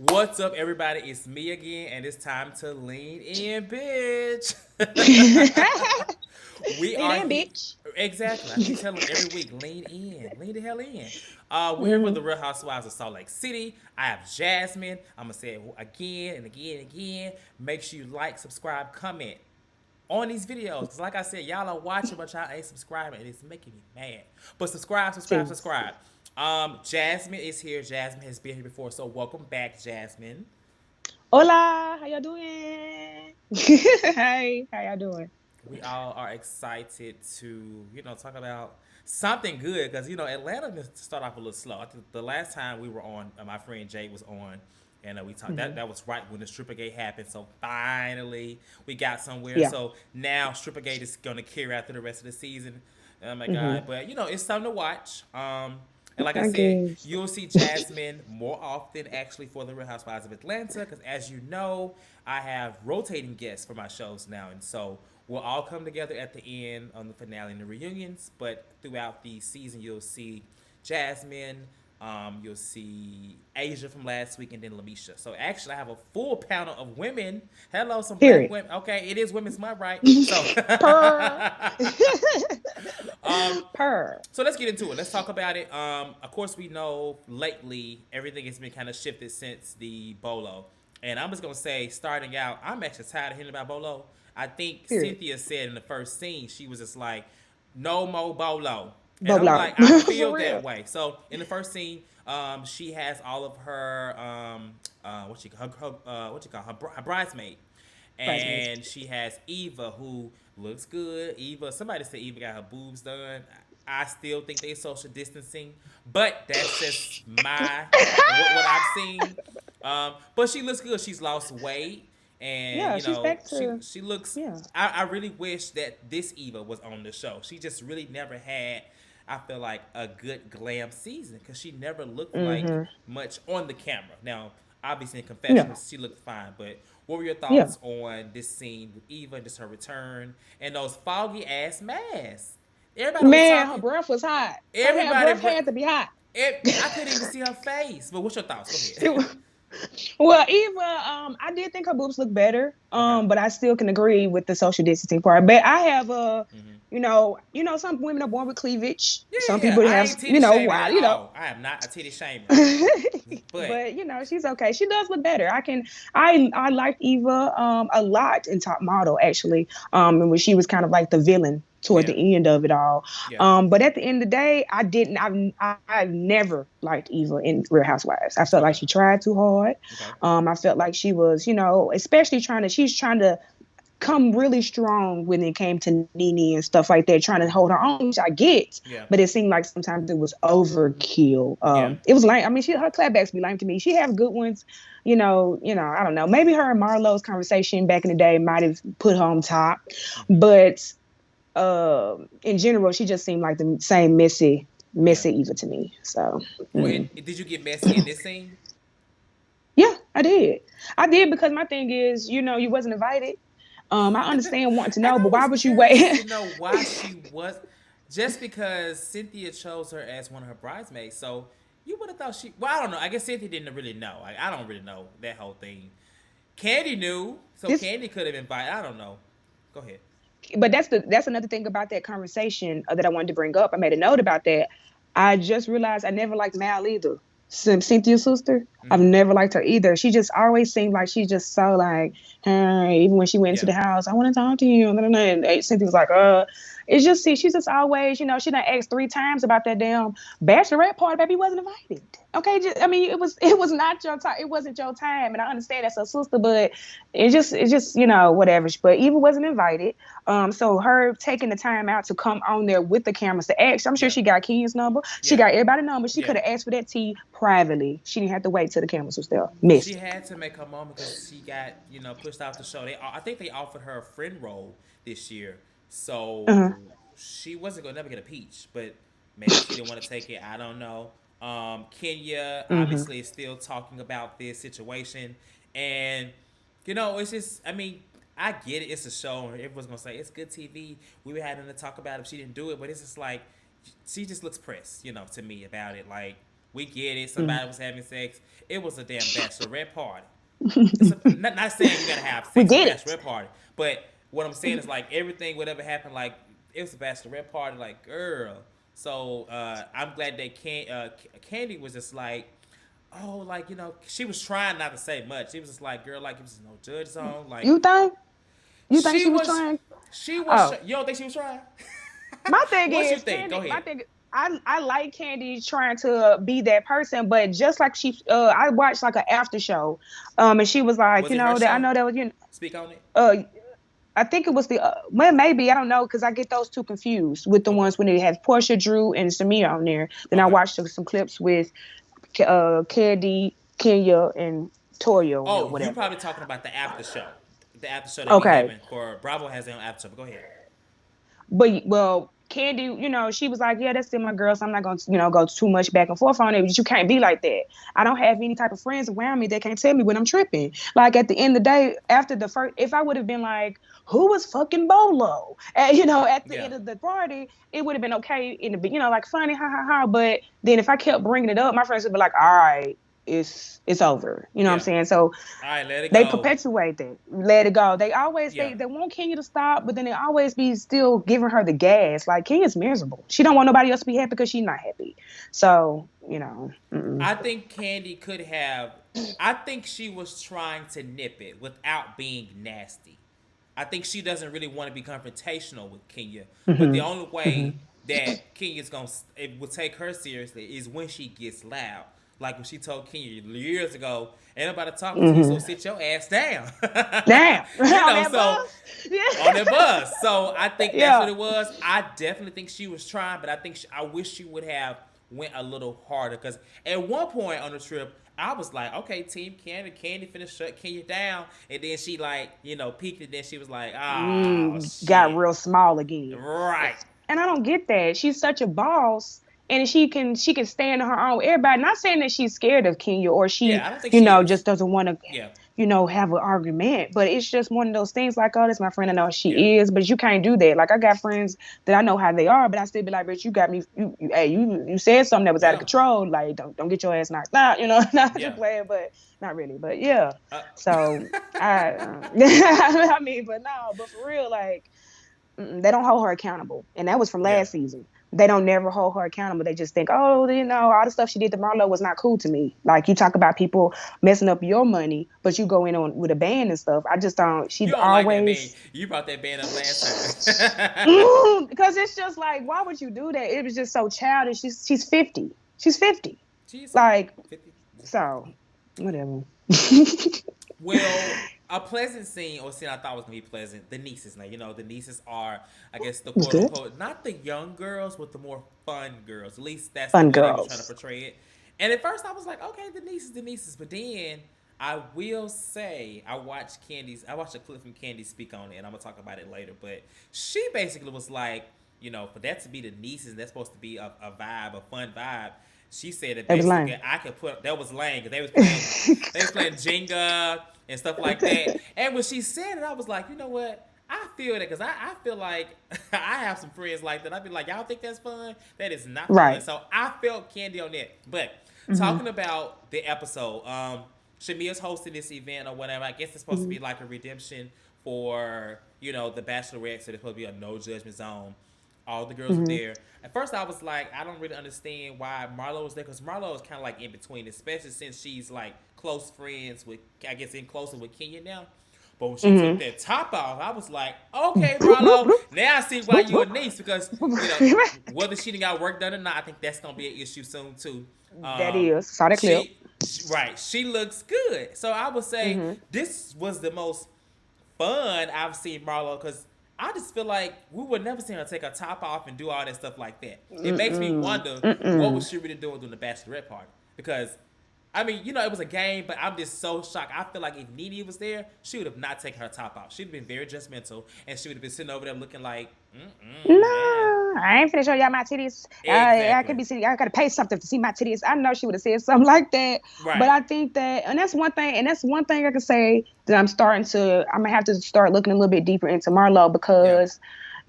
What's up, everybody? It's me again, and it's time to lean in, bitch. We Lean are in, here. bitch. Exactly. I keep telling them every week, lean in, lean the hell in. We're here for Hmm. the Real Housewives of Salt Lake City. I have Jasmine. I'm gonna say it again and again and again. Make sure you like, subscribe, comment on these videos. Cause like I said, y'all are watching, but y'all ain't subscribing, and it's making me mad. But subscribe, subscribe, Jeez. subscribe. Jasmine is here. Jasmine has been here before, so welcome back, Jasmine. Hola, how y'all doing? Hey, how y'all doing? We all are excited to talk about something good because Atlanta to start off a little slow. I think the last time we were on, my friend Jay was on, and we talked. Hmm. That was right when the Strippergate happened. So finally we got somewhere. Yeah. So now Strippergate is gonna carry out through the rest of the season. Oh my Hmm. god! But it's something to watch. And like I I said, guess. you'll see Jasmine more often actually for the Real Housewives of Atlanta because, as you know, I have rotating guests for my shows now, and so we'll all come together at the end on the finale and the reunions. But throughout the season, you'll see Jasmine. You'll see Asia from last week, and then Lamisha. So actually, I have a full panel of women. Hello, some black Period. women. Okay, it is Women's Month, right? So, Purr. um, Purr. so let's get into it. Let's talk about it. Of course, we know lately everything has been kind of shifted since the Bolo. And I'm just gonna say, starting out, I'm actually tired of hearing about Bolo. I think Period. Cynthia said in the first scene, she was just like, "No more Bolo," and I'm Bublo. like, I For feel real. that way. So in the first scene, she has all of her what you call her bridesmaid, Bridesmaids. and she has Eva who looks good. Eva, somebody said Eva got her boobs done. I still think they social distancing, but that's just my what I've seen. But she looks good. She's lost weight, and Yeah, she's back she to, she looks. yeah. I really wish that this Eva was on the show. She just really never had. I feel like a good glam season because she never looked like Hmm. much on the camera. Now, obviously in Yeah. confessionals, she looked fine. But what were your Yeah. thoughts on this scene with Eva and just her return and those foggy ass masks? Everybody was Man, her talking. breath was hot. Her Everybody, breath had to be hot. I couldn't even see her face. But what's your thoughts? Go It ahead. was. Well, Eva, I did think her boobs look better. Okay. But I still can agree with the social distancing part. But I have Mm-hmm. some women are born with cleavage. Yeah, Some yeah. people I have, ain't titty shaming at wow. all. I am not a titty shamer. But But she's okay. She does look better. I liked Eva a lot in Top Model actually. And when she was kind of like the villain toward yeah, the end of it all. yeah. But at the end of the day, I've never liked Eva in Real Housewives. I felt like Okay. she tried too hard. Okay. I felt like she was, especially she's trying to come really strong when it came to Nene and stuff like that, trying to hold her own, which I get. Yeah. But it seemed like sometimes it was overkill. Yeah. It was lame. I mean, her clapbacks be lame to me. She have good ones, I don't know. Maybe her and Marlo's conversation back in the day might have put her on top, Mm-hmm. but in general, she just seemed like the same Yeah. messy Eva to me. So, Well, mm. did you get messy in this scene? Yeah, I did. I did because my thing is, you wasn't invited. I understand wanting to And know, I but why was would you curious wait? to know why she was just because Cynthia chose her as one of her bridesmaids. So you would have thought she. Well, I don't know. I guess Cynthia didn't really know. I don't really know that whole thing. Candy knew, so this Candy could have invited. I don't know. Go ahead. but that's another thing about that conversation that I wanted to bring up. I made a note about that. I just realized I never liked Mal either. Cynthia's sister. I've Mm-hmm. never liked her either. She just always seemed like she's just so like, hey, even when she went into Yeah. the house, I want to talk to you. And Cynthia was like, it's just see, she's just always, she done asked 3 times about that damn bachelorette party, baby wasn't invited. Okay, I mean, it was not your time. It wasn't your time, and I understand that's her sister, but it's just whatever. But Eva wasn't invited. So her taking the time out to come on there with the cameras to ask, I'm sure Yeah. she got Ken's number. She Yeah. got everybody's number. She Yeah. could have asked for that tea privately. She didn't have to wait till the cameras was there. She Missed it. had to make her moment because she got pushed out the show. I think they offered her a friend role this year, Uh-huh. so she wasn't gonna never get a peach. But maybe she didn't want to take it. I don't know. Kenya Mm-hmm. obviously is still talking about this situation, and it's just. I mean, I get it. It's a show, and everyone's gonna say it's good TV. We were having to talk about it if she didn't do it, but it's just like she just looks pressed, to me about it. Like We get it. Mm. Somebody was having sex. It was a damn bachelorette party. Not saying you gotta have We sex at a did it. bachelorette party, but what I'm saying is like everything, whatever happened, like it was a bachelorette party, like girl. So I'm glad that Candy was just like, oh, like she was trying not to say much. She was just like, girl, like it was no judge zone. Like You think? You think she she was was, trying? she was. Oh, You don't think she was trying? my thing What you is think? Go Candy. My ahead. thing. I like Candy trying to be that person, but just like I watched like an after show, and she was like, Was it her that I show? know that was Speak on it. uh, I think it was well, maybe I don't know because I get those two confused with the Okay. ones when it has Porsha, Drew, and Samir on there. Then I Okay. watched some clips with Candy, Kenya, and Toya on there, Oh, you whatever. probably talking about the after show. The after show they be Okay, having for Bravo has their own after show. But go ahead. but well, Candy, she was like, yeah, that's still my girl, so I'm not gonna, go too much back and forth on it. But you can't be like that. I don't have any type of friends around me that can tell me when I'm tripping. Like at the end of the day, after the first, if I would have been like, who was fucking Bolo? And at the Yeah. end of the party, it would have been okay in the, like funny, ha ha ha. But then if I kept bringing it up, my friends would be like, all right, it's over. You know what I'm Yeah. saying? So All right, let it they go. perpetuate that. Let it go. They always Yeah. they want Kenya to stop, but then they always be still giving her the gas. Like Kenya's miserable. She don't want nobody else to be happy because she's not happy. So mm-mm. I think Candy could have. I think she was trying to nip it without being nasty. I think she doesn't really want to be confrontational with Kenya. But the Mm-hmm. only Mm-hmm. way that Kenya's gonna it will take her seriously is when she gets loud. Like when she told Kenya years ago, "Ain't nobody talking to you, so Mm-hmm. sit your ass down." Damn. On that So bus. Yeah. on the bus. So I think that's what Yeah. it was. I definitely think she was trying, but I wish she would have went a little harder because at one point on the trip. I was like, okay, Team Candy finna shut Kenya down, and then she like, peeked, and then she was like, oh Got shit, real small again. right? And I don't get that. She's such a boss, and she can stand on her own. Everybody, not saying that she's scared of Kenya or she, Yeah, I don't think she is. just doesn't want to, Yeah, have an argument. But it's just one of those things like, oh, that's my friend. I know yeah, she is, but you can't do that. Like I got friends that I know how they are, but I still be like, bitch, you got me. Hey, you said something that was out of yeah, control. Like, don't get your ass knocked out. Not just yeah. playing, but not really. But yeah. Uh, So I mean, but no, but for real, like they don't hold her accountable. And that was from yeah. last season. They don't never hold her accountable. They just think, oh, all the stuff she did to Marlo was not cool to me. Like you talk about people messing up your money, but you go in on with a band and stuff. I just don't. You She's don't like that band. always You brought that band up last time. because it's just like, why would you do that? It was just so childish. She's 50. She's 50. She's Like 50. so, whatever. Well, a pleasant scene or scene I thought was gonna be pleasant. The nieces, now the nieces are, I guess, the It's quote good. unquote not the young girls, but the more fun girls. At least that's the Fun way they were trying to girls. portray it. And at first I was like, okay, the nieces. But then I will say I watched a clip from Candy speak on it, and I'm gonna talk about it later. But she basically was like, for that to be the nieces, that's supposed to be a vibe, a fun vibe. She said that It was basically lame. I could put that was lame because they was playing Jenga and stuff like that. And when she said it, I was like, you know what? I feel that because I feel like I have some friends like that. I'd be like, y'all think that's fun? That is not fun. Right. So I felt Candy on that. But Mm-hmm. talking about the episode, Shamia's hosting this event or whatever. I guess it's supposed to Mm-hmm. be like a redemption for the Bachelorette. So there's supposed to be a no judgment zone. All the girls were Mm-hmm. there. At first, I was like, I don't really understand why Marlo was there because Marlo is kind of like in between, especially since she's like close friends with, I guess, in closer with Kenya now. But when she took Mm-hmm. that top off, I was like, okay, Boop, boop, Marlo, boop. now I see why Boop, you a boop. niece because whether she done got work done or not, I think that's gonna be an issue soon too. That Um, is. Saw that clip. right, she looks good, so I would say Mm-hmm. this was the most fun I've seen Marlo because I just feel like we would never see her take her top off and do all that stuff like that. It makes me Mm-mm. wonder what Mm-mm. was she really doing during the bachelorette party because. I mean, it was a game, but I'm just so shocked. I feel like if Nene was there, she would have not taken her top off. She'd have been very judgmental, and she would have been sitting over there looking like, man. No, I ain't finna show y'all my titties. I could Exactly. be sitting. I gotta pay something to see my titties. I know she would have said something like that. But Right. I think that, and that's one thing, I can say that I'm gonna have to start looking a little bit deeper into Marlo Yeah. because,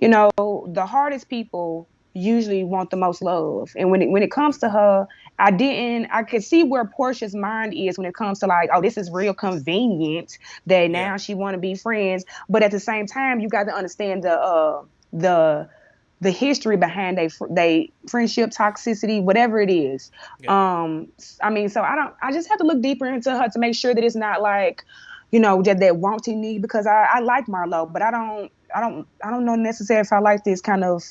the hardest people. usually want the most love. And when it comes to her, I could see where Portia's mind is when it comes to like, oh, this is real convenient that Yeah. now she want to be friends. But at the same time, you got to understand the the history behind they friendship toxicity, whatever it is. Yeah. Um, I mean, so I just have to look deeper into her to make sure that it's not like, that wanting need, because I like Marlo, but I don't know necessarily if I like this kind of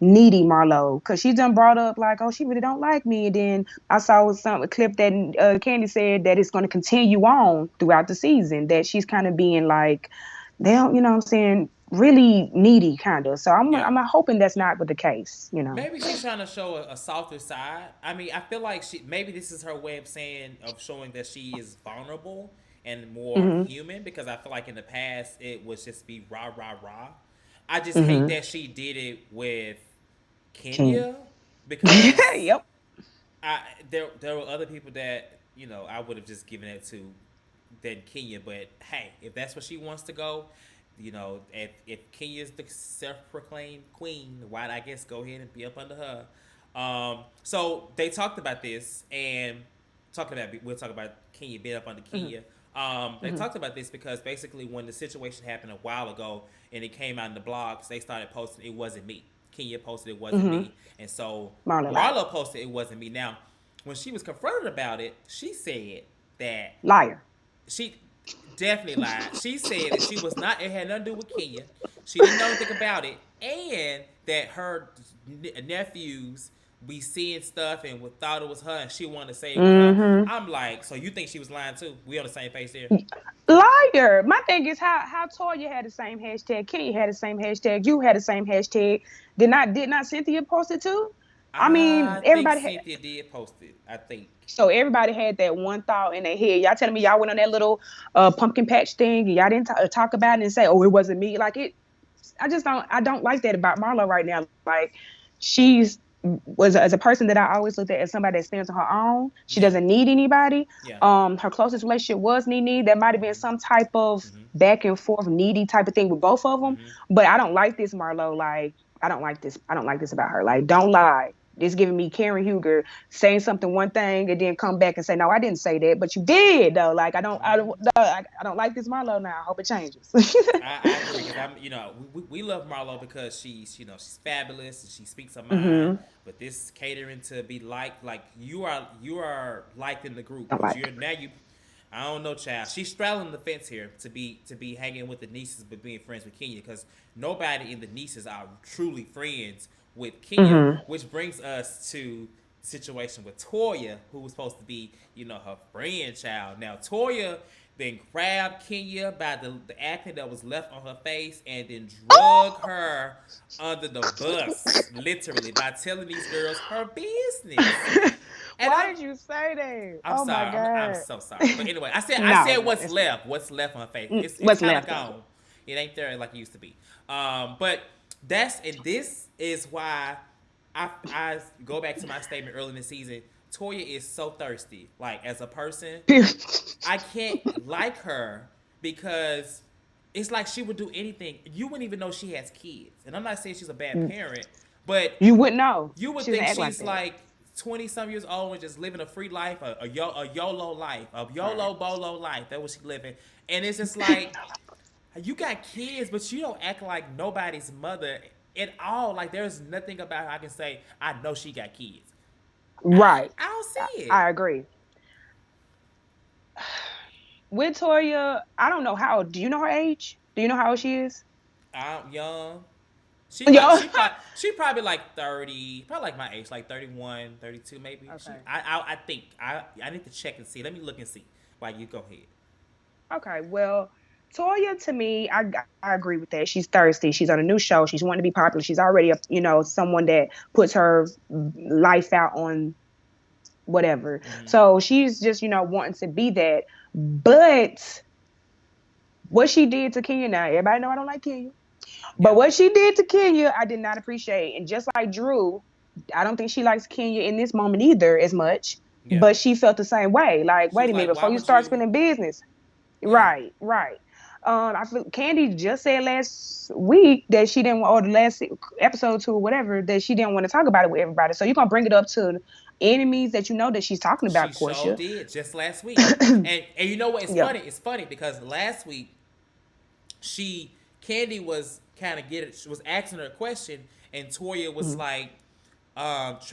needy Marlo, because she done brought up like, oh, she really don't like me, and then I saw a clip that Candy said that it's going to continue on throughout the season, that she's kind of being like, they don't, what I'm saying, really needy kind of. So I'm Yeah. I'm hoping that's not the case. Maybe she's trying to show a softer side. I mean, I feel like maybe this is her way of saying, of showing that she is vulnerable and more Hmm. human, because I feel like in the past it was just be rah rah rah. I just hate Hmm. that she did it with King. Kenya, because Yep. there were other people that I would have just given it to than Kenya. But hey, if that's what she wants to go, if Kenya's the self-proclaimed queen, why'd I guess go ahead and be up under her? So they talked about this, and we'll talk about Kenya being up under Hmm. Kenya. They Hmm. talked about this because basically when the situation happened a while ago and it came out in the blogs, they started posting it wasn't me. Kenya posted it wasn't Hmm. me, and so Marla lied. Marlo posted it wasn't me. Now, when she was confronted about it, she said that Liar. she definitely lied. She said that she was not. It had nothing to do with Kenya. She didn't know anything about it, and that her nephews be seeing stuff and thought it was her, and she wanted to say it was her. Hmm. I'm like, so you think she was lying too? We on the same page there. Liar. My thing is how Toya had the same hashtag, Kenny had the same hashtag, you had the same hashtag. Did not Cynthia post it too? I mean, I think everybody had. Cynthia did post it. I think. So everybody had that one thought in their head. Y'all telling me y'all went on that little pumpkin patch thing and y'all didn't talk about it and say, "Oh, it wasn't me." Like it, I don't like that about Marlo right now. Like she's was as a person that I always looked at as somebody that stands on her own. She Yeah. doesn't need anybody. Yeah. Her closest relationship was Nene. There might have been some type of Mm-hmm. back and forth needy type of thing with both of them. Mm-hmm. But I don't like this Marlo. Like I don't like this. I don't like this about her. Like don't lie. It's giving me Karen Huger saying something one thing and then come back and say no, I didn't say that, but you did though. Like I don't like this Marlo now. I hope it changes. I agree, because we love Marlo because she's fabulous and she speaks her mind. Hmm. But this catering to be like you are liked in the group, Don't but like. you're now you. I don't know, child. She's straddling the fence here to be hanging with the nieces but being friends with Kenya, because nobody in the nieces are truly friends with Kenya, Hmm. which brings us to the situation with Toya, who was supposed to be her friend child. Now Toya then grabbed Kenya by the acne that was left on her face and then drug her under the bus, literally, by telling these girls her business. And Why did you say that? I'm Oh my sorry. I'm god. so sorry. But anyway, I said No, what's it's left. What's left on her face. It's what's kind of left of it. gone. It ain't there like it used to be. But this is why I go back to my statement early in the season. Toya is so thirsty. Like as a person, I can't like her because it's like she would do anything. You wouldn't even know she has kids. And I'm not saying she's a bad parent, but You wouldn't know. you would She doesn't think act like she's that. like 20 some years old and just living a free life, a YOLO life, a Right. YOLO BOLO life. That's what she's living. And it's just like, you got kids, but you don't act like nobody's mother at all. Like, there's nothing about her I can say, I know she got kids. Right. I don't I, see it. I agree. With Toya, I don't know how. Do you know her age? Do you know how old she is? I'm young. She Yo. like she probably like 30, probably like my age, like 31, 32 maybe. She Okay. I think I need to check and see. Let me look and see. While you go ahead. Okay. Well, Toya, to me, I agree with that. She's thirsty. She's on a new show. She's wanting to be popular. She's already someone that puts her life out on whatever. Mm-hmm. So she's just wanting to be that. But what she did to Kenya, now everybody know I don't like Kenya. But Yeah. what she did to Kenya, I did not appreciate. And just like Drew, I don't think she likes Kenya in this moment either as much. Yeah. But she felt the same way. Like, She wait was a minute, like, why before you would start you? spending business. Yeah. Right, right. I feel Candy just said last week that she didn't want, or the last episode two or whatever, that she didn't want to talk about it with everybody. So you're gonna bring it up to enemies that you know that she's talking She about, sure Porsha. did just last week. And you know what? It's Yep. funny. It's funny because last week she Candy was kind of get it. She was asking her a question, and Toya was Mm-hmm. like,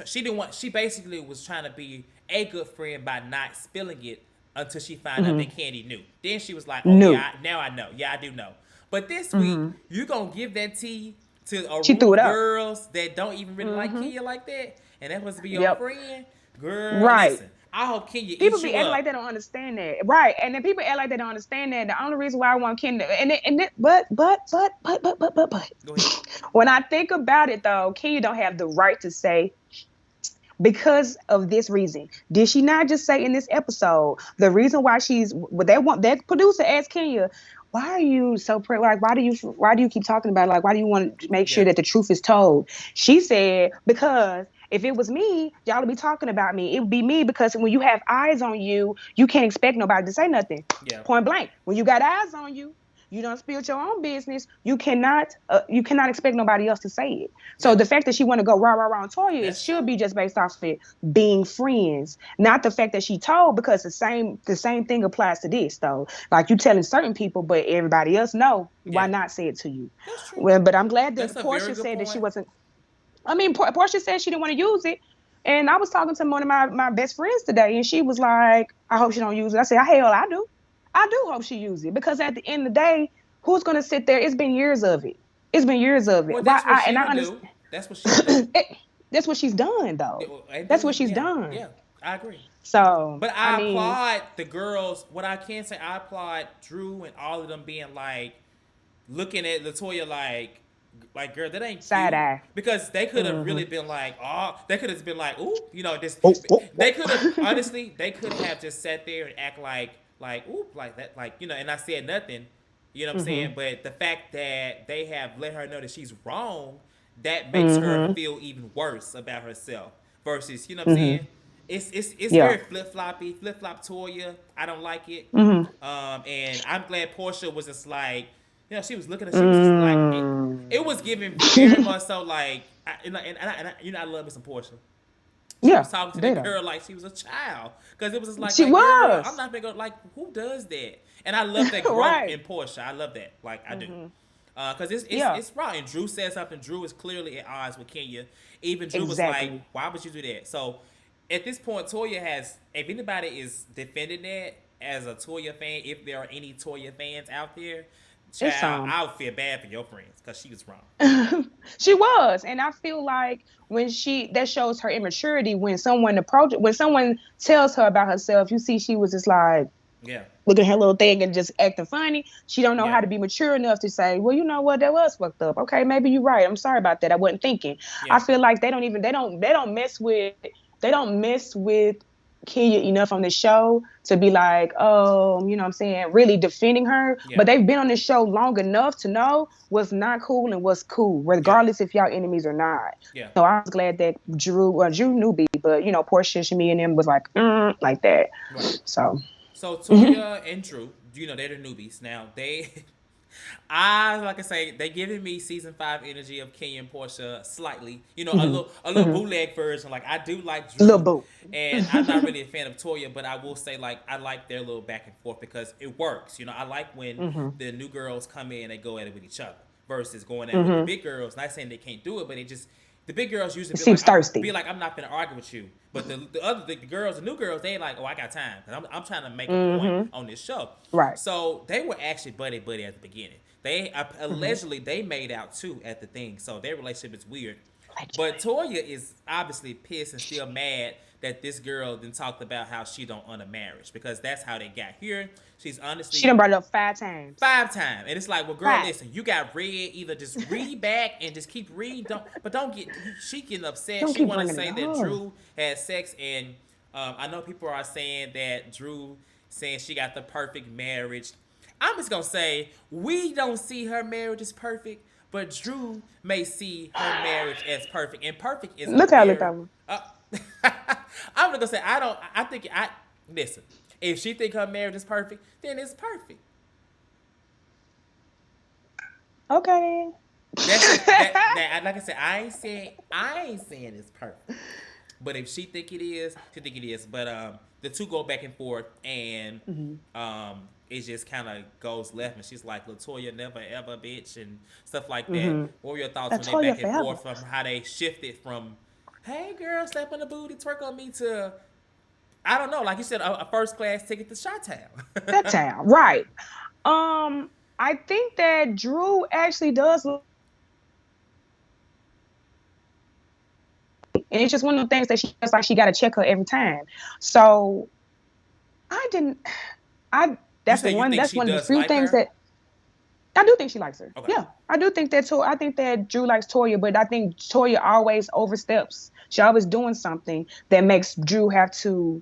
she didn't want. She basically was trying to be a good friend by not spilling it until she found out Mm-hmm. that Candy knew. Then she was like, "Oh No. yeah, now I know. Yeah, I do know." But this week, Mm-hmm. you gonna give that tea to a She room threw it of up. girls that don't even really like Mm-hmm. Kenya like that, and that was to be your Yep. friend, girl. Right. Listen, I hope Kenya People eats be you acting like they up. don't understand that, right? And then people act like they don't understand that. The only reason why I want Kenya, but, Go ahead. when I think about it though, Kenya don't have the right to say because of this reason. Did she not just say in this episode the reason why she's what they want? That producer asked Kenya, "Why are you so like? Why do you keep talking about it? Like, why do you want to make sure Yeah, that the truth is told?" She said, "Because if it was me, y'all would be talking about me. It would be me because when you have eyes on you, you can't expect nobody to say nothing. yeah, Point blank. When you got eyes on you." You don't spill your own business. You cannot expect nobody else to say it. So yeah. the fact that she want to go rah rah rah on Toya, it That's should true. be just based off of it being friends, not the fact that she told. Because the same thing applies to this though. Like you telling certain people, but everybody else know. Why Yeah, not say it to you? that's true. Well, but I'm glad that That's a very Porsche good said that she point. wasn't. I mean, Porsche said she didn't want to use it, and I was talking to one of my best friends today, and she was like, "I hope she don't use it." I said, "Hell, I do. I do hope she use it because at the end of the day, who's gonna sit there? It's been years of it. It's been years of it. Well, Why? that's what she And I would do. understand. That's what she would do. That's what she's done, Yeah, though. well, and That's what then she's yeah, done. yeah, I agree. So, But I I mean, applaud the girls. What I can say, I applaud Drew and all of them being like looking at Latoya like girl, that ain't side cute. eye. Because they could have Mm-hmm. really been like, oh, they could have been like, ooh, this. Oh, oh, They oh. could have honestly, they could have just sat there and act like, ooh, like that, and I said nothing. You know what I'm saying? Mm-hmm. But the fact that they have let her know that she's wrong, that makes her Mm-hmm. feel even worse about herself. Versus, you know what I'm Mm-hmm. saying? It's Yeah. very flip flop Toya. I don't like it. Mm-hmm. And I'm glad Porsha was just like, she was looking at, she was just like, it was giving very Mm. much so like, I love me some Porsha. She Yeah. was talking to the Data. girl like she was a child, because it was just like, She girl, I'm was. not gonna go, like, who does that? And I love that growth Right. in Porsche. I love that, like I do, Mm-hmm. because Yeah. it's raw. And Drew said something. Drew is clearly at odds with Kenya. Even Drew was like, Exactly. why would you do that? So at this point, Toya has, if anybody is defending that as a Toya fan, if there are any Toya fans out there, It's child, I would feel bad for your friends because she was wrong. She was, and I feel like that shows her immaturity when someone tells her about herself. You see, she was just like Yeah, looking at her little thing and just acting funny. She don't know yeah, how to be mature enough to say, well, you know what, that was fucked up. Okay, maybe you're right. I'm sorry about that. I wasn't thinking. I yeah, feel like they don't mess with Kenya enough on the show to be like, you know what I'm saying, really defending her. yeah, But they've been on the show long enough to know what's not cool and what's cool, yeah, regardless if y'all enemies or not. yeah. So I was glad that Drew knew B, but Portia, Shmi, and them was like that. Right. So So Toya and Drew, they're the newbies now. Like I say, they giving me season 5 energy of Kenya and Portia slightly. hmm A little hmm bootleg version. Like, I do like little Drew, boo. and I'm not really a fan of Toya, but I will say, like, I like their little back and forth because it works. I like when hmm the new girls come in and they go at it with each other versus going at it with the hmm big girls. Not saying they can't do it, but it just, the big girls usually It seems thirsty. I'm not gonna argue with you. But the girls, the new girls, they ain't like, oh, I got time. 'Cause I'm trying to make a point hmm on this show. Right. So they were actually buddy buddy at the beginning. They hmm allegedly they made out too at the thing. So their relationship is weird. But Allegedly. Toya is obviously pissed and still mad that this girl then talked about how she don't honor marriage, because that's how they got here. She's She honestly done brought it up 5 times. 5 times, and it's like, well, girl, Five. listen, you got read. Either just read back and just keep reading. Don't get. She getting upset. Don't She keep want to bringing it say that up. Drew had sex, and I know people are saying that Drew saying she got the perfect marriage. I'm just gonna say we don't see her marriage as perfect, but Drew may see her marriage as perfect, and perfect is a Look how look very. that one. Uh, I'm gonna say I don't. I think I listen. If she think her marriage is perfect, then it's perfect. Okay. That's just that. Like I said, I ain't saying it's perfect. But if she think it is, she think it is. But the two go back and forth, and Mhm. it just kind of goes left, and she's like, "Latoya, never ever, bitch," and stuff like that. Mhm. What were your thoughts I when they told you back and forever. forth from how they shifted from, "Hey girl, slap on the booty, twerk on me," to I don't know, like you said, a first class ticket to Shot Town. That town, right? I think that Drew actually does, and it's just one of the things that she feels like she got to check her every time. So I didn't. I You that's the say you one. think That's she one of the does few like things her? that I do think she likes her. Okay. Yeah, I do think that. I think that Drew likes Toya, but I think Toya always oversteps. She always doing something that makes Drew have to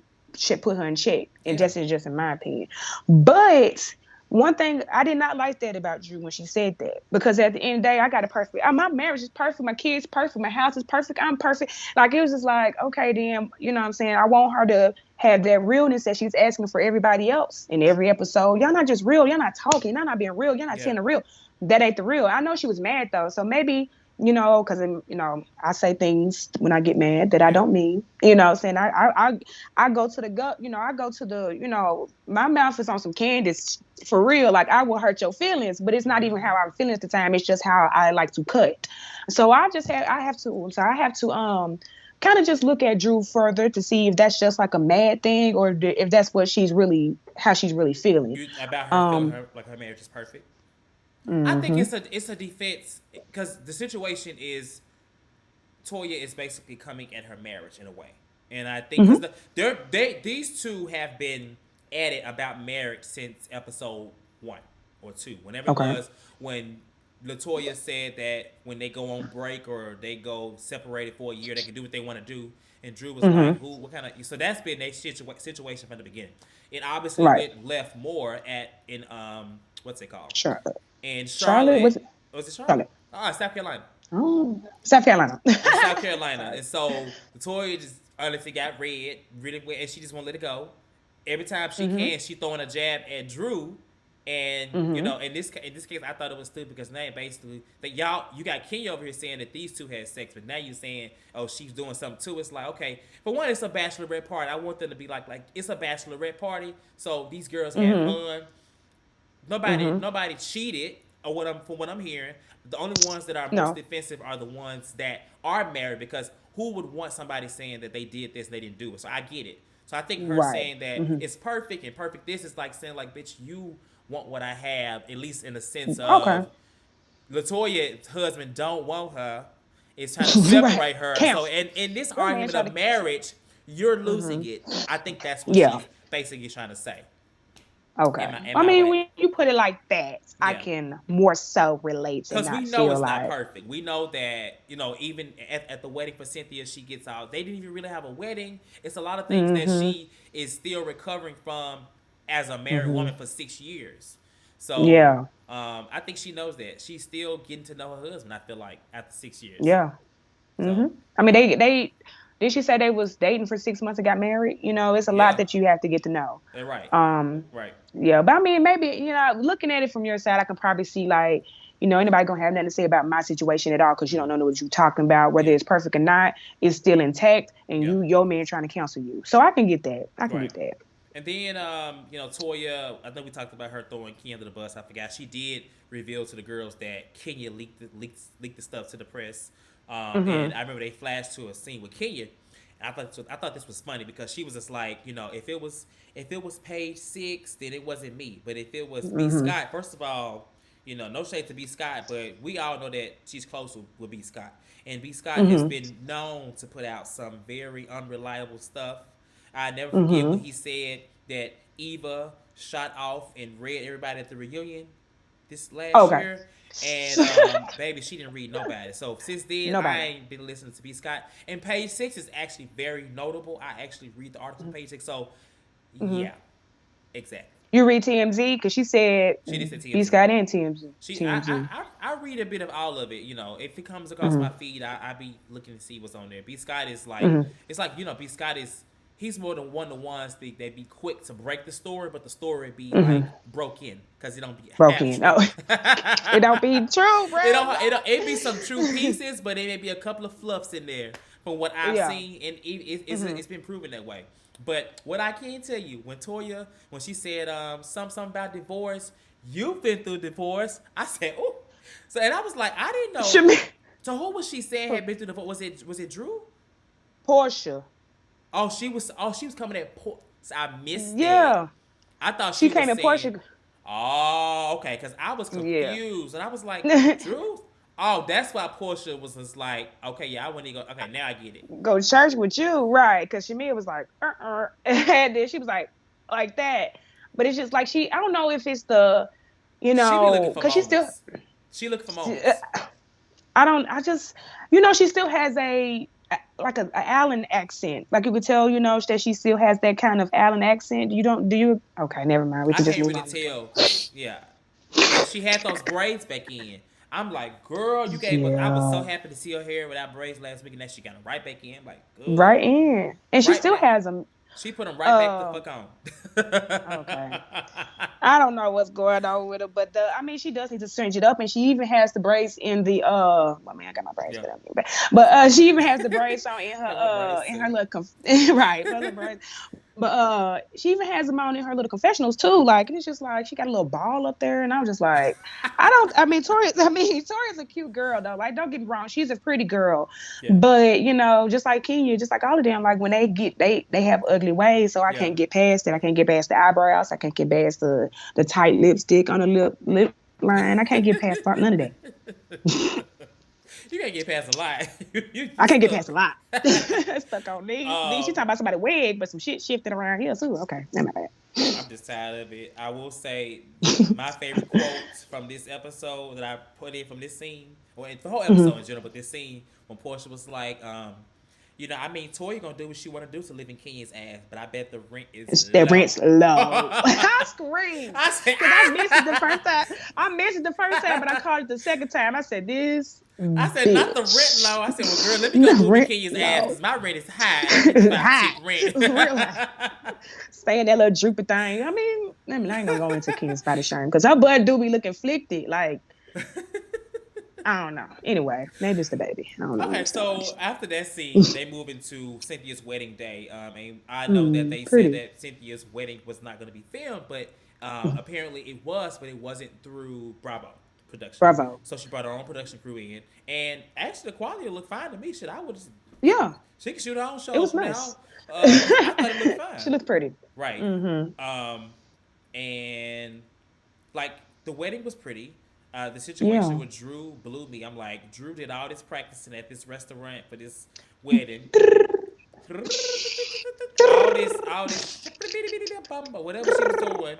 put her in check, and Yeah. just is just in my opinion. But one thing I did not like that about Drew when she said that, because at the end of the day, I got a perfect. My marriage is perfect, my kids perfect, my house is perfect, I'm perfect. Like it was just like, okay, then you know what I'm saying. I want her to have that realness that she's asking for everybody else in every episode. Y'all not just real. Y'all not talking. Y'all not being real. Y'all not Yeah. saying the real. That ain't the real. I know she was mad though, so maybe because I say things when I get mad that I Yeah. don't mean. Saying I go to the gut. I go to the. My mouth is on some Candace for real. Like I will hurt your feelings, but it's not even how Mm-hmm. I'm feeling at the time. It's just how I like to cut. So I have to. I'm sorry. I have to kind of just look at Drew further to see if that's just like a mad thing or if that's what she's really how she's really feeling. You about her feeling Um. her like her marriage is perfect. I think Mhm. it's a defense because the situation is Toya is basically coming at her marriage in a way, and I think because Mhm. these two have been at it about marriage since episode 1 or 2, whenever it Okay. was when Latoya said that when they go on break or they go separated for a year, they can do what they want to do. And Drew was like, Mhm. "Who? What kind of?" So that's been their situation from the beginning. It obviously Right. went left more at in what's it called Charlotte. in Charlotte Charlotte. was it? Was it Charlotte? Charlotte. Ah, South Carolina. Oh, South Carolina. In South Carolina. Sorry. And so Victoria just honestly got red, really wet, and she just won't let it go. Every time she Mhm. can, she throwing a jab at Drew. And Mhm. in this case, I thought it was stupid because now basically that y'all you got Kenya over here saying that these two had sex, but now you're saying oh she's doing something too. It's like okay, for one, it's a bachelorette party. I want them to be like it's a bachelorette party, so these girls had Mhm. fun. Nobody Mhm. nobody cheated or from what I'm hearing. The only ones that are most No. defensive are the ones that are married because who would want somebody saying that they did this and they didn't do it? So I get it. So I think her Right. saying that Mhm. it's perfect and perfect this is like saying like bitch you want what I have at least in the sense Okay. of Latoya's husband don't want her is trying to Right. separate her. So Cancel. in this That man argument tried to of cancel. marriage, you're losing Mhm. it. I think that's what Yeah. she's basically trying to say in Okay. my I mean, way. when you put it like that, I Yeah. can more so relate and Because we not know feel it's not like. perfect. We know that, even at the wedding for Cynthia, she gets out. They didn't even really have a wedding. It's a lot of things that Mhm. she is still recovering from as a married Mhm. woman for 6 years. So Yeah. I think she knows that. She's still getting to know her husband, I feel like, after 6 years. Yeah. So, I mean, they did she say they was dating for 6 months and got married? It's a lot yeah. that you have to get to know. They're right. Um, Right. yeah, but I mean, maybe looking at it from your side, I can probably see like, anybody gonna have nothing to say about my situation at all because you don't know what you're talking about, whether Yeah. it's perfect or not, it's still intact, and Yeah. your man trying to counsel you. So I can get that. I can Right. get that. And then, Toya, I think we talked about her throwing Kenya under the bus. I forgot. She did reveal to the girls that Kenya leaked the stuff to the press. And Mhm. I remember they flashed to a scene with Kenya. And I thought this was funny because she was just like, if it was page 6, then it wasn't me. But if it was B Mhm. Scott, first of all, no shade to B Scott, but we all know that she's close with B Scott. And B Scott has Mhm. been known to put out some very unreliable stuff. I never forget when Mhm. he said that Eva shot off and read everybody at the reunion this last Okay. year. And baby, she didn't read nobody. So since then, I Nobody. ain't been listening to B Scott. And page 6 is actually very notable. I actually read the articles on page 6. So Mhm. yeah, exactly. You read TMZ because she said She did say B TMZ. Scott and TMZ. She, I, I, TMZ. I read a bit of all of it. If it comes across my Mhm. feed, I be looking to see what's on there. B Scott is like, Mhm. it's like B Scott is he's more than one of the ones that be quick to break the story, but the story be like Mm-hmm. broken because it don't be Broke half in. true. Oh, it don't be true, bro. It be some true pieces, but it may be a couple of fluffs in there from what I've Yeah. seen, and Mm-hmm. it's been proven that way. But what I can tell you, when Toya, when she said something about divorce, you've been through divorce. I said, oh, so and I was like, I didn't know. Shami- So who was she saying had been through divorce? Was it Drew? Porsha. Oh, she was. Oh, she was coming at. So I missed that. Yeah. I thought She she was came in saying. Porsha. Oh, okay, because I was Yeah. confused and I was like, Drew. Oh, that's why Portia was just like, okay, yeah, I wouldn't even go. Okay, now I get it. Go to church with you, right? Because Shamia was like, and then she was like that. But it's just like I don't know if it's the, She be looking for because she still, moments. She looking for moments. I just, she still has like a Allen accent. Like you could tell, that she still has that kind of Allen accent. Do you? Okay, never mind. We I can just can't move really on. tell because yeah, and she had those braids back in. I'm like, girl, you gave us. I was so Yeah. happy to see her hair without braids last week, and then she got them right back in. Like, good, Right in. And she right still back. has them. She put them right back the Uh, fuck on. okay. I don't know what's going on with her, but she does need to change it up, and she even has the braids in the I got my braids Yeah, put up, but she even has the braids on got my braids in too. her little right, her little braids, but she even has them on in her little confessionals too, like, and it's just like she got a little ball up there, and I was just like, Tori's a cute girl though, like, don't get me wrong, she's a pretty girl, Yeah, but just like Kenya, just like all of them, like when they have ugly ways, so I yeah. can't get past it. I can't get past the eyebrows. I can't get past the tight lipstick on the lip line. I can't get past none of that. You can't get past a lot. I You can't get stuck. past a lot. Stuck on these. She talking about somebody wig, but some shit shifted around here too. Okay, not my bad. I'm just tired of it. I will say my favorite quotes from this episode that I put in from this scene, or the whole episode Mm-hmm. in general, but this scene when Portia was like, I mean, Toya gonna do what she wanna do to live in Kenya's ass, but I bet the rent is It's that low. rent's low. I screamed I said, because I missed it the first time. I missed it the first time, but I caught it the second time. I said, "This I said, not the rent bitch, low. I said, well, girl, let me go the move in rent Kenya's ass low, because my rent is high. And I get to buy high, cheap rent. real high." Saying that little droopy thing. I ain't gonna go into Ken's body shame because her butt do be looking flicked. Like, I don't know. Anyway, maybe it's the baby. I don't know. Okay, What's going on. so after that scene, they move into Cynthia's wedding day. And I know that they said Pretty. that Cynthia's wedding was not going to be filmed, but apparently it was, but it wasn't through Bravo production. Bravo. So she brought her own production crew in, and actually the quality looked fine to me. Shit, I would just Yeah, she can shoot her own it shows was from now. nice. I thought it looked fine. She looked pretty. Right. Mm-hmm. And like the wedding was pretty. The situation Yeah. with Drew blew me. I'm like, Drew did all this practicing at this restaurant for this wedding. all this, whatever she was doing,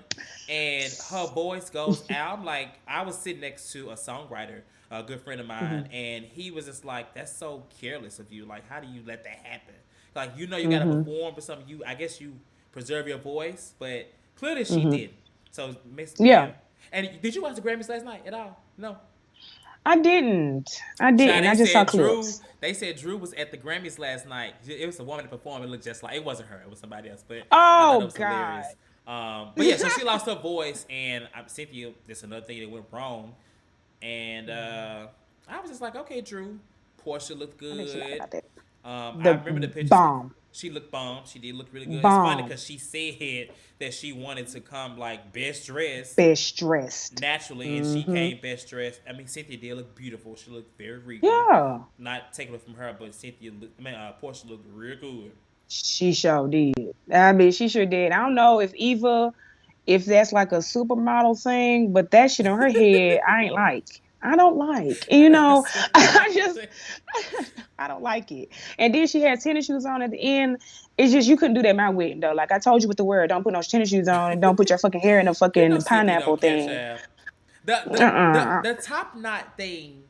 and her voice goes out. I'm like, I was sitting next to a songwriter, a good friend of mine, Mm-hmm. and he was just like, "That's so careless of you. Like, how do you let that happen? Like, you gotta Mm-hmm. perform for something. I guess you preserve your voice, but clearly she Mm-hmm. didn't. So, it makes me, Yeah. yeah. And did you watch the Grammys last night at all? No. I didn't. I Child, didn't. I just saw clips. They said Drew was at the Grammys last night. It was a woman that performed. It looked just like it wasn't her. It was somebody else. But I thought it Oh was God. hilarious. But yeah, so she lost her voice, and Cynthia. That's another thing that went wrong. And I was just like, okay, Drew. Portia looked I think she lied good. about that. I The remember the pictures. bomb. She looked bomb. She did look really good. It's funny Bomb. because she said that she wanted to come like best dressed Best dressed. naturally, and she Mm-hmm. came best dressed. I mean, Cynthia did look beautiful. She looked very regal. Yeah. Not taking it from her, but Portia looked real good. She sure did. She sure did. I don't know if that's like a supermodel thing, but that shit on her head, I ain't like. I don't like. And, I just Supermodel. I don't like it. And then she had tennis shoes on at the end. It's just you couldn't do that at my wedding though. Like I told you with the word, don't put no tennis shoes on and don't put your fucking hair in a You know, fucking Cynthia pineapple don't catch thing. up. The the the, Uh-uh. the top knot thing.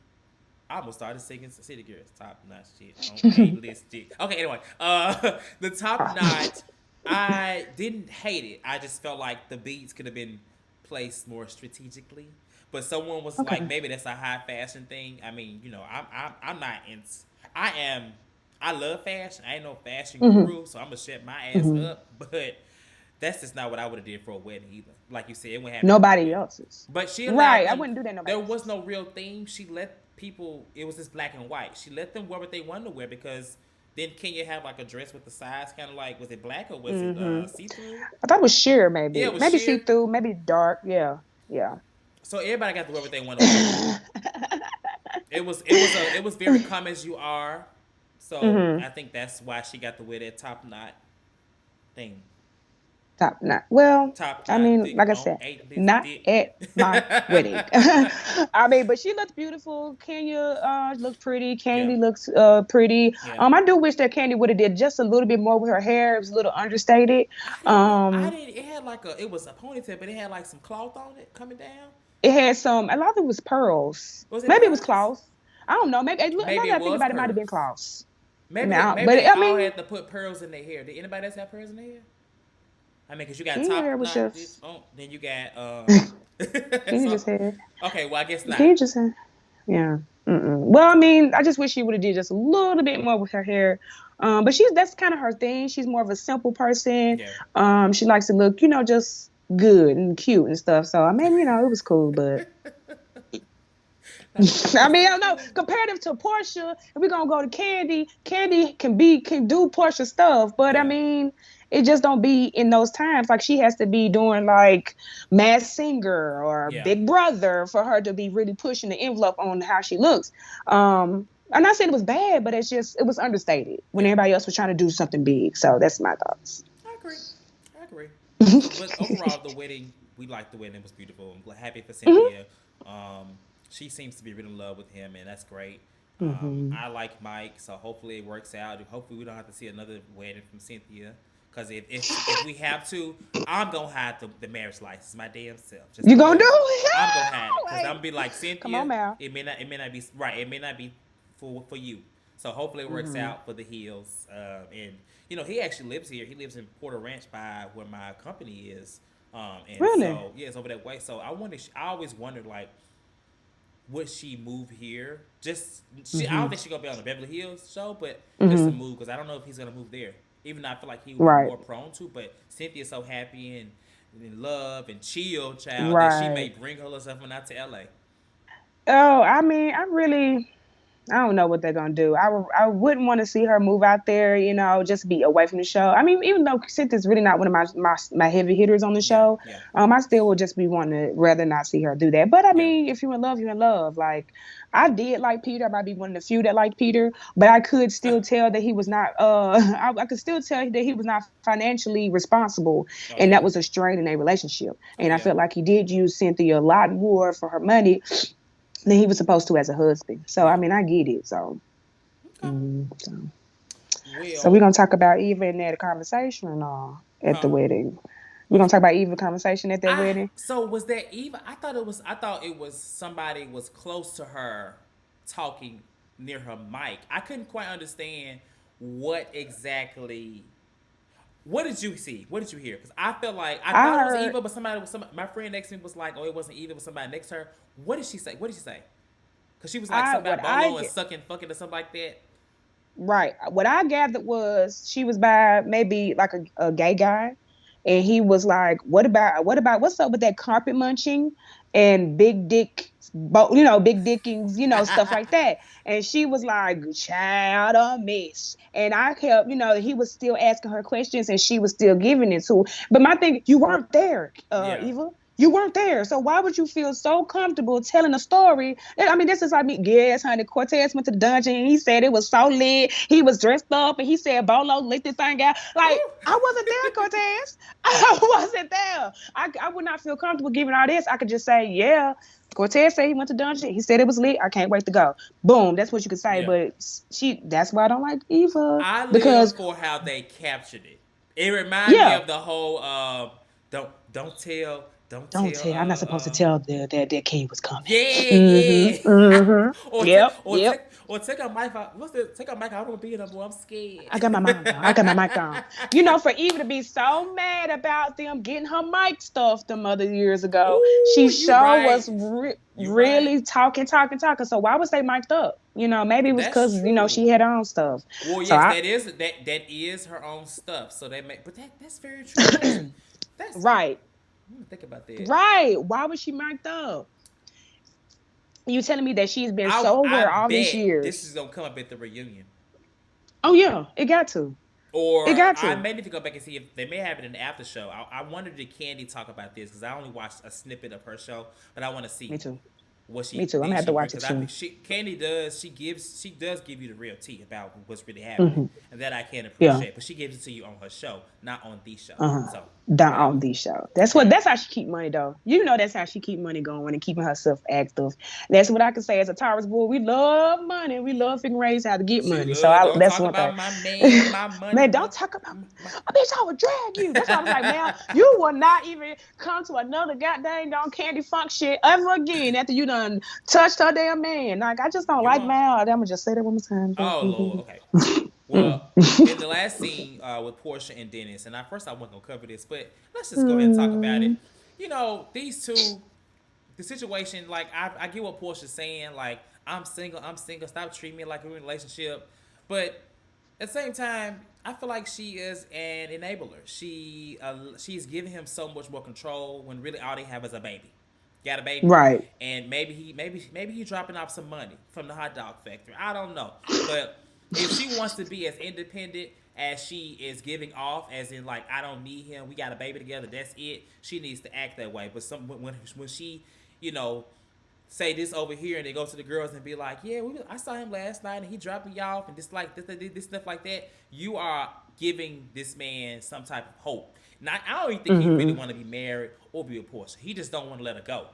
I almost started singing City Girls top knot shit on a list. Shit. Okay, anyway, the top knot. I didn't hate it. I just felt like the beats could have been placed more strategically. But someone was like, Okay. maybe that's a high fashion thing. I mean, I'm not in. I am. I love fashion. I ain't no fashion Mm-hmm. guru, so I'm gonna shut my ass Mm-hmm. up. But that's just not what I would have did for a wedding either. Like you said, it wouldn't happen at my Nobody wedding. else's. But she allowed Right. I them. wouldn't do that nobody There was else's. no real theme. She let people. It was just black and white. She let them wear what they wanted to wear because then can you have like a dress with the sides kind of like was it black or was it Mm-hmm. see through? I thought it was sheer, Yeah, maybe. it was Maybe see sheer. through, maybe dark. Yeah. Yeah. So everybody got to wear what they want to wear. It was very come as you are. So Mm-hmm. I think that's why she got to wear that top knot thing. Top knot. Well, Top I knot mean, thick like I on said, eight this not dick. at my wedding. I mean, but she looked beautiful. Kenya looked pretty. Yeah, Candy looks pretty. yeah. I do wish that Candy would have did just a little bit more with her hair. It was a little understated. I didn't know. I Um, didn't. It had like a. It was a ponytail, but it had like some cloth on it coming down. it had some. A lot of it was pearls. Was it Maybe it was pearls? cloth. I don't know. Maybe now Maybe that it I think was about it, might have been pearls. cloths. Now, Maybe but they I all mean, had to put pearls in their hair. Did anybody else have pearls in their hair? I mean, cause you got Kenya hair top was knot this. just Oh, then you got Kenya so just had. okay. Well, I guess not. Kenya just had. Yeah. Mm-mm. Well, I mean, I just wish she would have did just a little bit more with her hair. But that's kind of her thing. She's more of a simple person. Yeah. She likes to look, just good and cute and stuff. So I mean, it was cool, but Like, oh, I it's mean, I so don't know. good. Comparative to Porsha, if we're gonna go to Candy, Candy can do Porsha stuff, but I Yeah. mean, it just don't be in those times. Like she has to be doing like Mass Singer or Yeah. Big Brother for her to be really pushing the envelope on how she looks. I'm not saying it was bad, but it was understated when Yeah. everybody else was trying to do something big. So that's my thoughts. I agree. I agree. But overall, the wedding, we liked the wedding. It was beautiful. I'm happy for Hmm. Cynthia. She seems to be really in love with him, and that's great. Hmm. I like Mike, so hopefully it works out. Hopefully we don't have to see another wedding from Cynthia. Because if we have to, I'm going to hide the marriage license, my damn self. Just You gonna do because it? I'm going to hide it. Because I'm Like, going to be like, come on, Cynthia, Mal. it may not be, right, it may not be for you. So hopefully it works Hmm. out for the Hills. And, he actually lives here. He lives in Porter Ranch by where my company is. And Really? so, yeah, it's over that way. So I always wondered, like, would she move here? I don't Hmm. think she's gonna be on the Beverly Hills show, but just to Hmm. move because I don't know if he's gonna move there. Even though I feel like he would be Right. more prone to, but Cynthia's so happy and in love and chill, child, that she may Right. bring her herself out to LA. Oh, I mean, I don't know what they're gonna do. I wouldn't want to see her move out there, just be away from the show. I mean, even though Cynthia's really not one of my heavy hitters on the Yeah, show, yeah, I still would just be wanting to rather not see her do that. But I yeah. mean, if you're in love, you're in love. Like I did like Peter. I might be one of the few that liked Peter, but I could still tell that he was not. I could still tell that he was not financially responsible, Oh and yeah. that was a strain in their relationship. Oh And I yeah. felt like he did use Cynthia a lot more for her money than he was supposed to as a husband. So I Yeah. mean, I get it. So. Okay. So, we're Well, gonna talk about Eva in that conversation and all at the huh? wedding. We're What gonna you? talk about Eva conversation at that I wedding. so was that Eva? I thought it was. I thought it was somebody was close to her, talking near her mic. I couldn't quite understand what exactly. What did you see? What did you hear? Because I felt like I I thought it was heard Eva, but my friend next to me was like, "Oh, it wasn't Eva. It was somebody next to her." What did she say? What did she say? Because she was like I something what about I Bolo and get sucking, fucking, or something like that. right. What I gathered was she was by maybe like a gay guy, and he was like, what about what's up with that carpet munching and big dick, big dickings, stuff like that." And she was like, "Child, a mess." And I kept, he was still asking her questions, and she was still giving it to. But my thing, you weren't there, Yeah. Eva. You weren't there, so why would you feel so comfortable telling a story? I mean, this is like me. Yes, honey. Cortez went to the dungeon. And he said it was so lit. He was dressed up, and he said Bolo licked this thing out. Like I wasn't there, Cortez. I wasn't there. I would not feel comfortable giving all this. I could just say, yeah. Cortez said he went to dungeon. He said it was lit. I can't wait to go. Boom. That's what you could say. Yeah. But that's why I don't like Eva I live because for how they captured it. It reminded me yeah. of the whole don't tell don't Don't tell tell. I'm not supposed to tell that King was coming. yeah, yeah. Mm-hmm. Mm-hmm. or take Yep. Yep. take a mic out. What's the take a mic out? I don't be in no more. I'm scared. I got my mic on. I got my mic on. For Eva to be so mad about them getting her mic stuffed them other years ago, she Ooh, you sure right. was You right. really talking. So why was they mic'd up? Maybe it was That's because true. she had her own stuff. Well, So yes, I that is her own stuff. So that's very true. That's right, I'm gonna think about that. right. Why was she marked up? You telling me that she's been I sober all these bet this is years? gonna come up at the reunion. Oh yeah, it got to. It Or got I to. may need to go back and see if they may have it in the after show. I wondered did Candy talk about this because I only watched a snippet of her show, but I want to Me see too. what Me she too. I'm gonna did have to she bring watch it because I too. think Candy does she does give you the real tea about what's really happening, Hmm. and that I can Yeah. appreciate. But she gives it to you on her show, not on the show. Uh-huh. So Down whatever. on these shows. That's what. Right. That's how she keep money, though. That's how she keep money going and keeping herself active. That's what I can say as a Taurus bull. We love money. We love figuring ways how to get She money. So love don't that's talk one thing. about my man, my money, Man, don't talk about. my I bitch, I would drag you. That's why I was like, man, you will not even come to another goddamn don't candy funk shit ever again after you done touched her damn man. Like I just don't you like won't. Mal. I'm gonna just say that one more Oh Lord, time. okay. Mm. Well, in the last scene with Porsha and Dennis, and at first I wasn't gonna cover this, but let's just go ahead and talk about it. Mm. These two, the situation, like I get what Porsha's saying, like I'm single, stop treating me like we're in a relationship, but at the same time, I feel like she is an enabler. She's giving him so much more control when really all they have is a baby. Got a baby, Right. and maybe he dropping off some money from the hot dog factory. I don't know, but if she wants to be as independent as she is giving off, as in like I don't need him, we got a baby together, that's it. She needs to act that way. But when she, you know, say this over here, and they go to the girls and be like, yeah, I saw him last night, and he dropped me off, and this stuff like that. You are giving this man some type of hope. Now, I don't even think he really Mm-hmm. want to be married or be a Porsche. He just don't want to let her go.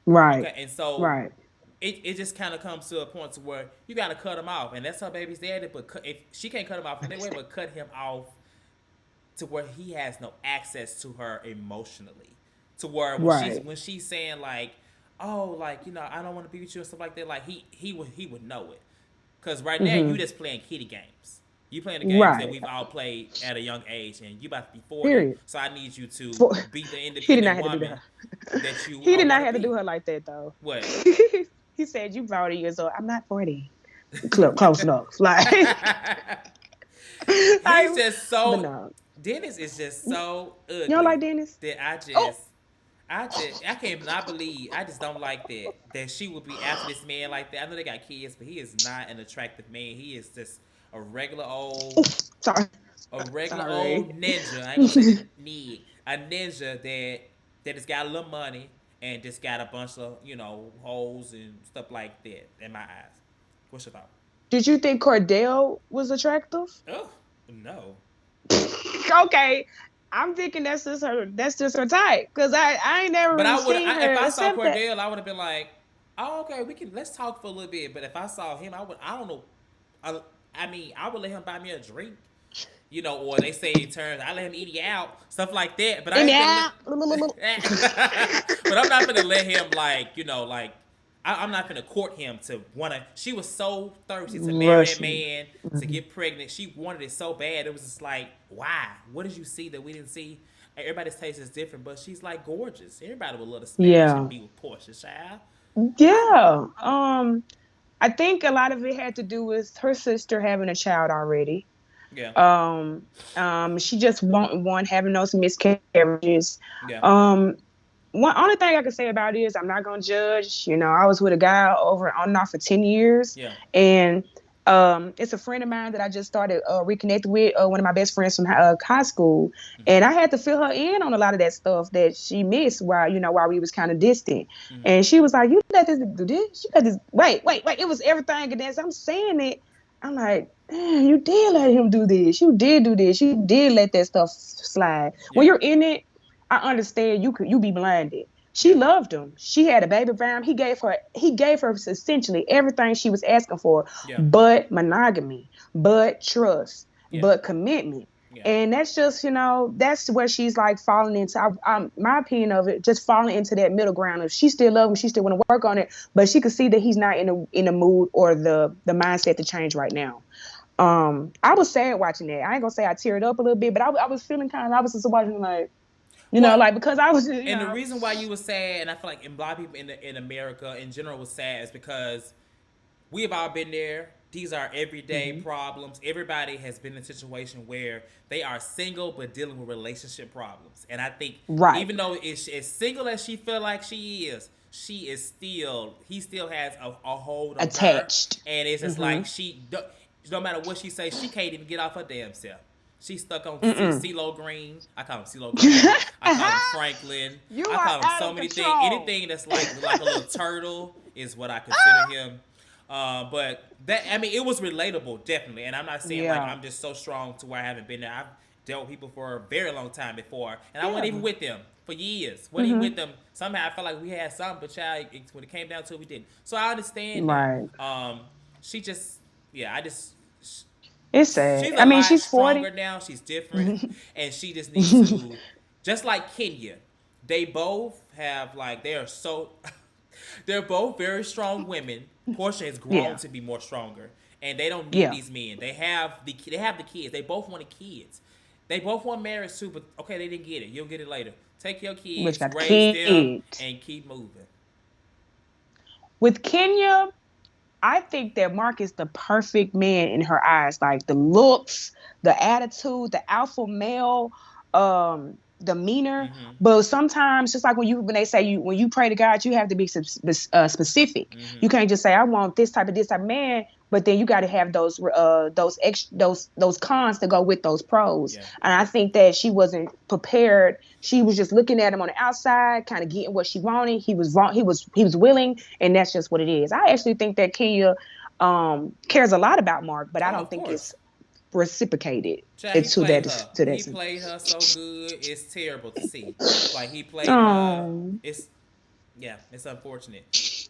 Right. Okay, and so Right. it just kind of comes to a point to where you got to cut him off, and that's her baby's daddy. But if she can't cut him off in that way, but cut him off to where he has no access to her emotionally, to where Right. when she's saying like, oh, like I don't want to be with you and stuff like that, like he would know it, because right now you Mm-hmm. just playing kitty games. You playing the games that Right. we've all played at a young age, and you about to be 40, Period. so I need you to For, be the he did not independent have to do woman that. that you He did not want to have to do be. her like that though. What? He said you 40 years old. I'm not 40. Close enough. Like, like, He's just but so no. Dennis is just so You don't ugly like Dennis? that Oh. I can't not believe I just don't like that she would be after this man like that. I know they got kids, but he is not an attractive man. He is just a regular Oh, old sorry. a regular Sorry. old ninja. I ain't gonna say the need a ninja that has got a little money and just got a bunch of hoes and stuff like that. In my eyes, what's your thought? Did you think Cordell was attractive? Oh no. Okay. I'm thinking that's just her type. Cause I ain't never But really seen if her I saw except that. Cordell, I would have been like, oh, okay, let's talk for a little bit. But if I saw him, I don't know. I, I mean, I would let him buy me a drink, or they say in terms, I let him eat you out, stuff like that. But I ain't gonna Yeah. let, but I'm not gonna let him I'm not gonna court him to wanna. She was so thirsty to marry that Russian. man, to get pregnant. She wanted it so bad. It was just like, why? What did you see that we didn't see? Everybody's taste is different, but she's like gorgeous. Everybody would love to smash and Yeah. be with Portia, child. Why? Yeah. I think a lot of it had to do with her sister having a child already. Yeah, She just wanted one having those miscarriages. yeah, Um, One only thing I can say about it is I'm not gonna judge. I was with a guy over on and off for 10 years, yeah. and it's a friend of mine that I just started reconnecting with. One of my best friends from high school, Mm-hmm. and I had to fill her in on a lot of that stuff that she missed while we was kind of distant. Mm-hmm. And she was like, "You let this do this? You let this? Wait! It was everything." And as I'm saying it, I'm like, "Man, you did let him do this. You did do this. You did let that stuff slide. When Yeah, you're in it, I understand you be blinded." She yeah, loved him. She had a baby for him. He gave her essentially everything she was asking for, yeah, but monogamy, but trust, yeah, but commitment. yeah, And that's just, that's where she's like falling into, my opinion of it, just falling into that middle ground of she still love him, she still want to work on it, but she could see that he's not in the mood or the mindset to change right now. I was sad watching that. I ain't gonna say I teared up a little bit, but I was feeling kind of, I was just watching like, Well, like because I was, and the reason why you were sad, and I feel like a lot of people in America in general was sad, is because we have all been there. These are everyday Hmm. problems. Everybody has been in a situation where they are single but dealing with relationship problems. And I think Right. even though it's as single as she feel like she is still he still has a hold on her. Attached. And it's just Hmm. like no matter what she says, she can't even get off her damn self. She's stuck on Mm-mm. CeeLo Green. I call him CeeLo Green. I call him Franklin. You I are call him out so of many things. control. Anything that's like a little turtle is what I consider him. But that I mean, it was relatable, definitely. And I'm not saying like Yeah. I'm just so strong to where I haven't been there. I've dealt with people for a very long time before, and I wasn't Yeah. even with them for years. wasn't even Hmm. with them. Somehow I felt like we had something, but child, when it came down to it, we didn't. So I understand that. Right. She just, yeah, I just It's sad. she's I a mean, lot she's 40. stronger now. She's different, and she just needs to, just like Kenya. They both have like they are so, they're both very strong women. Porsha has grown Yeah. to be more stronger, and they don't need Yeah. these men. They have the kids. They both wanted kids. They both want marriage too, but okay, they didn't get it. You'll get it later. Take your Which kids, got the raise them, kids. and keep moving. With Kenya, I think that Mark is the perfect man in her eyes. Like the looks, the attitude, the alpha male demeanor. Mm-hmm. But sometimes, just like when they say when you pray to God, you have to be specific. Mm-hmm. You can't just say I want this type of man. But then you got to have those cons to go with those pros. Yeah. And I think that she wasn't prepared. She was just looking at him on the outside, kind of getting what she wanted. He was wrong. He was willing, and that's just what it is. I actually think that Kenya cares a lot about Mark, but I Oh, don't of think course. it's reciprocated Child, he to played that her. to that He sense. played her so good. It's terrible to see. Like he played her. Oh, It's yeah. It's unfortunate.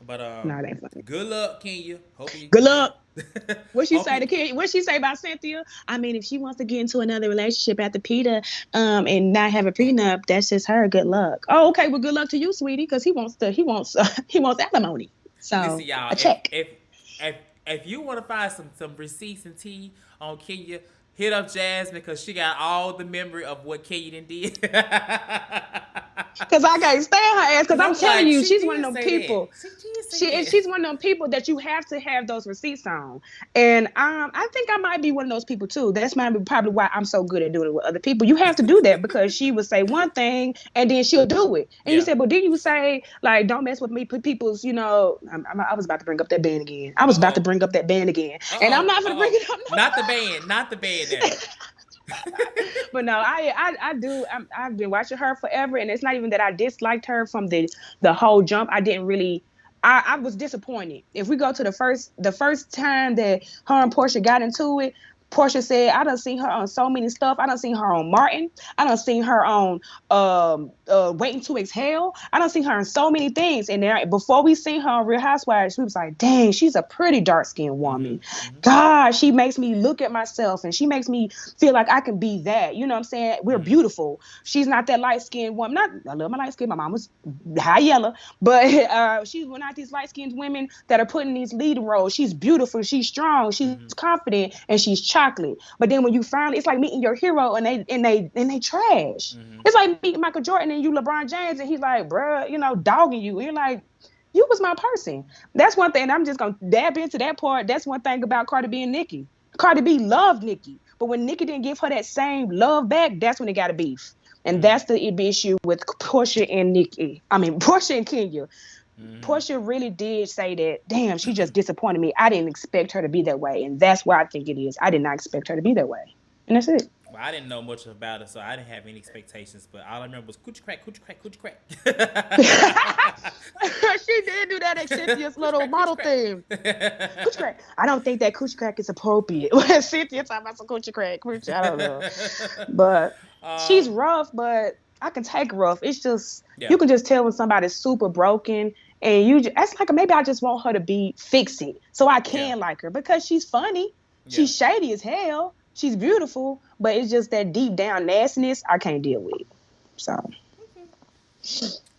But no, that ain't funny. good luck, Kenya. Hope you. Good luck. What she Hope say you. to Kenya? What she say about Cynthia? I mean, if she wants to get into another relationship after Peter, and not have a prenup, that's just her. Good luck. Oh, okay. Well, good luck to you, sweetie, because he wants alimony. Listen, So y'all. a check. If if you want to find some receipts and tea on Kenya, hit up Jasmine because she got all the memory of what Kenya did. Cause I can't stand her ass. Cause Cause I'm I'm telling like, you, she she's one of did them say that. people. She did say that. She's one of them people that you have to have those receipts on. And I think I might be one of those people too. That's probably why I'm so good at doing it with other people. You have to do that because she would say one thing and then she'll do it. And you Yeah. said, but did you say like don't mess with me? Put people's, I was about to bring up that band again. I Uh was about to oh. bring up that band again, Uh and I'm oh. not Uh gonna bring oh. it up no Not the more. band. Not the band now. But no, I do. I've been watching her forever, and it's not even that I disliked her from the whole jump. I didn't really. I was disappointed. If we go to the first time that her and Portia got into it, Portia said, "I done seen her on so many stuff. I done seen her on Martin. I done seen her on Waiting to Exhale. I done seen her in so many things. And there, before we seen her on Real Housewives, we was like, dang, she's a pretty dark skinned Mm-hmm. woman. Mm-hmm. God, she makes me look at myself, and she makes me feel like I can be that. You know what I'm saying? We're Mm-hmm. beautiful. She's not that light skinned woman. Not I love my light skin. My mom was high yellow, but she's not these light skinned women that are put in these leading roles. She's beautiful. She's strong. She's Mm-hmm. confident, and she's chocolate. But then when you finally, it's like meeting your hero, and they trash. Mm-hmm. It's like meeting Michael Jordan and you LeBron James, and he's like, bruh, dogging you. And you're like, you was my person. That's one thing. I'm just gonna dab into that part. That's one thing about Cardi B and Nicki. Cardi B loved Nicki, but when Nicki didn't give her that same love back, that's when it got a beef. And Mm-hmm. that's the issue with Portia and Nicki. I mean, Portia and Kenya. Mm-hmm. Portia really did say that, damn, she just disappointed me. I didn't expect her to be that way. And that's why I think it is. I did not expect her to be that way. And that's it. Well, I didn't know much about it, so I didn't have any expectations. But all I remember was coochie crack, coochie crack, coochie crack. She did do that at Cynthia's Coochie little crack, coochie model thing. Coochie crack. crack. I don't think that coochie crack is appropriate. Cynthia talking about some coochie crack. I don't know. But she's um, rough, but I can take rough. It's just, yeah, you can just tell when somebody's super broken. And that's like, maybe I just want her to be fix it so I yeah, can like her because she's funny. yeah. She's shady as hell. She's beautiful, but it's just that deep down nastiness I can't deal with. So,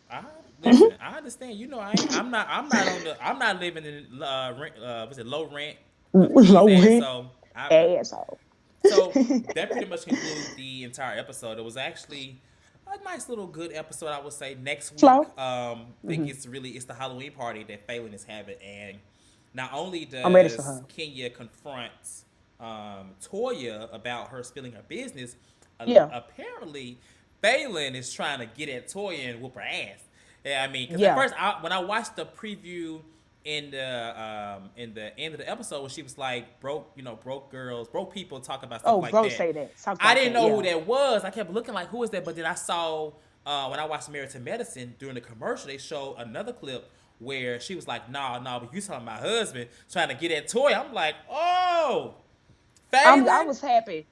I listen. I understand. You know, I'm not. I'm not on the. I'm not living in was it low rent with Keys low ass. rent So asshole. so that pretty much concludes the entire episode. It was actually a nice little good episode, I would say. Next week, Flow. I think it's the Halloween party that Phelan is having, and Not only I'm ready for does her. Kenya confront Toya about her spilling her business, Yeah. apparently Phelan is trying to get at Toya and whoop her ass. Yeah, I mean, because at Yeah. first, when I watched the preview in the end of the episode, when she was like, broke girls, broke people talk about stuff Oh, like bro, that. say that. Talks I about didn't that. know who Yeah. that was. I kept looking like, who is that? But then I saw when I watched Married to Medicine during the commercial, they showed another clip where she was like, nah, but you talking about my husband trying to get at Toya. I'm like, oh, I Phelan. was happy.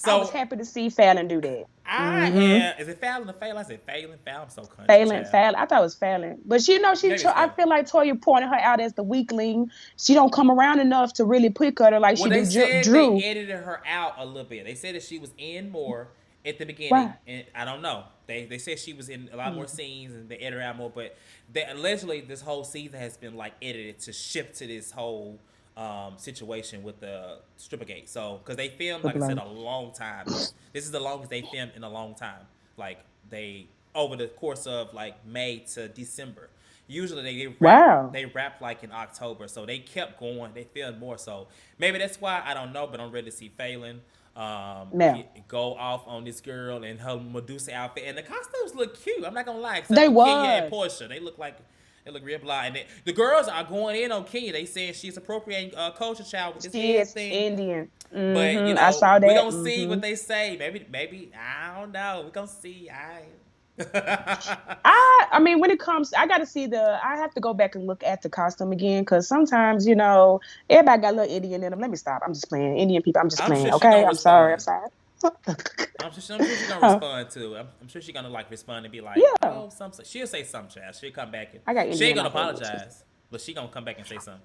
I was So happy to see Fallon do that. I Mm-hmm. am. Is it Fallon or Phelan? I said Phelan. Fallon. I'm so country, Fallon, child. Fallon. I thought it was Fallon, but you know, Maybe it's I Fallon. feel like Toya pointed her out as the weakling. She don't come around enough to really pick her like Well, she they do said they Drew. edited her out a little bit. They said that she was in more at the beginning, Why? and I don't know. They said she was in a lot more Mm. scenes, and they edited her out more. But they, allegedly, this whole season has been like edited to shift to this whole situation with the stripper gate. So, because they filmed, The like I said, blow. a long time. This is the longest they filmed in a long time. Like they over the course of like May to December. Usually Wow. they wrap like in October, so they kept going. They filmed more, so maybe that's why I don't know. But I'm ready to see Phelan Now go off on this girl and her Medusa outfit, and the costumes look cute. I'm not gonna lie, except they for Kenya and was. Porsha, they look real blind. And the girls are going in on Kenya. They saying she's appropriating culture, child, with this She head is thing. Indian. But Mm-hmm. I saw we that. gonna see what Mm-hmm. they say. Maybe I don't know. We gonna see. I. I mean, when it comes, I got to see the. I have to go back and look at the costume again because sometimes, everybody got a little Indian in them. Let me stop. I'm just playing. Indian people. I'm just I'm playing. sure she Okay. gonna I'm sorry. I'm respond. sorry. I'm sure she's gonna Uh, respond too. I'm sure she's gonna like respond and be like, yeah. oh, something. She'll say something, child. She'll come back and I got she Indian ain't in gonna my family too. apologize, but she gonna come back and say something.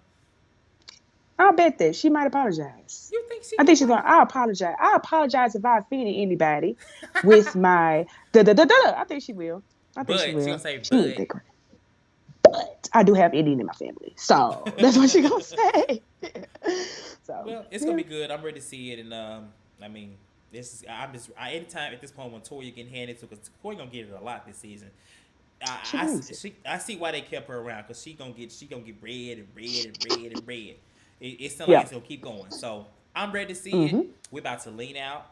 I'll bet that she might apologize. You think she I gonna think she's going. I apologize? apologize. I apologize if I offended anybody with my da da da da. I think she will. I think she But she gonna will. say, She wouldn't but think. But I do have Indian in my family, so that's what she gonna say. So well, it's gonna yeah, be good. I'm ready to see it, and I mean, anytime at this point when Toya getting handed to, because Toya gonna get it a lot this season. she brings it. I see why they kept her around because she gonna get red and red and red and red. It sounds like Yeah. it's gonna keep going. So I'm ready to see it. Mm-hmm. We're about to lean out.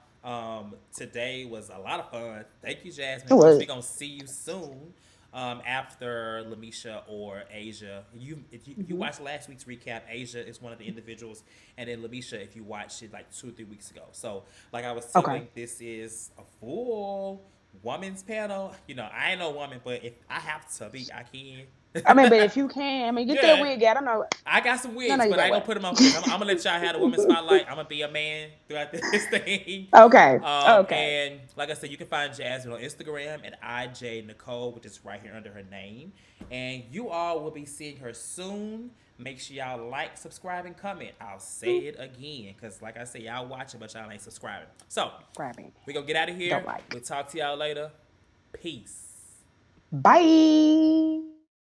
Today was a lot of fun. Thank you, Jasmine. It Of course, was. we're gonna see you soon. After Lamisha or Asia, if you Mm-hmm. watched last week's recap, Asia is one of the individuals, and then Lamisha, if you watched it like 2 or 3 weeks ago. So, like I was Okay. telling, this is a full woman's panel. I ain't no woman, but if I have to be, I can. I mean, but if you can, I mean, get that Yeah, wig out. I know. I got some No, no, wigs, you but I got ain't gonna what? put them on for this. I'm gonna let y'all have the women's spotlight. I'm gonna be a man throughout this thing. Okay. Okay. And like I said, you can find Jasmine on Instagram at IJ Nicole, which is right here under her name. And you all will be seeing her soon. Make sure y'all like, subscribe, and comment. I'll say it again, because like I said, y'all watching, but y'all ain't subscribing. So Grabbing. we're gonna get out of Don't here. like. We'll talk to y'all later. Peace. Bye.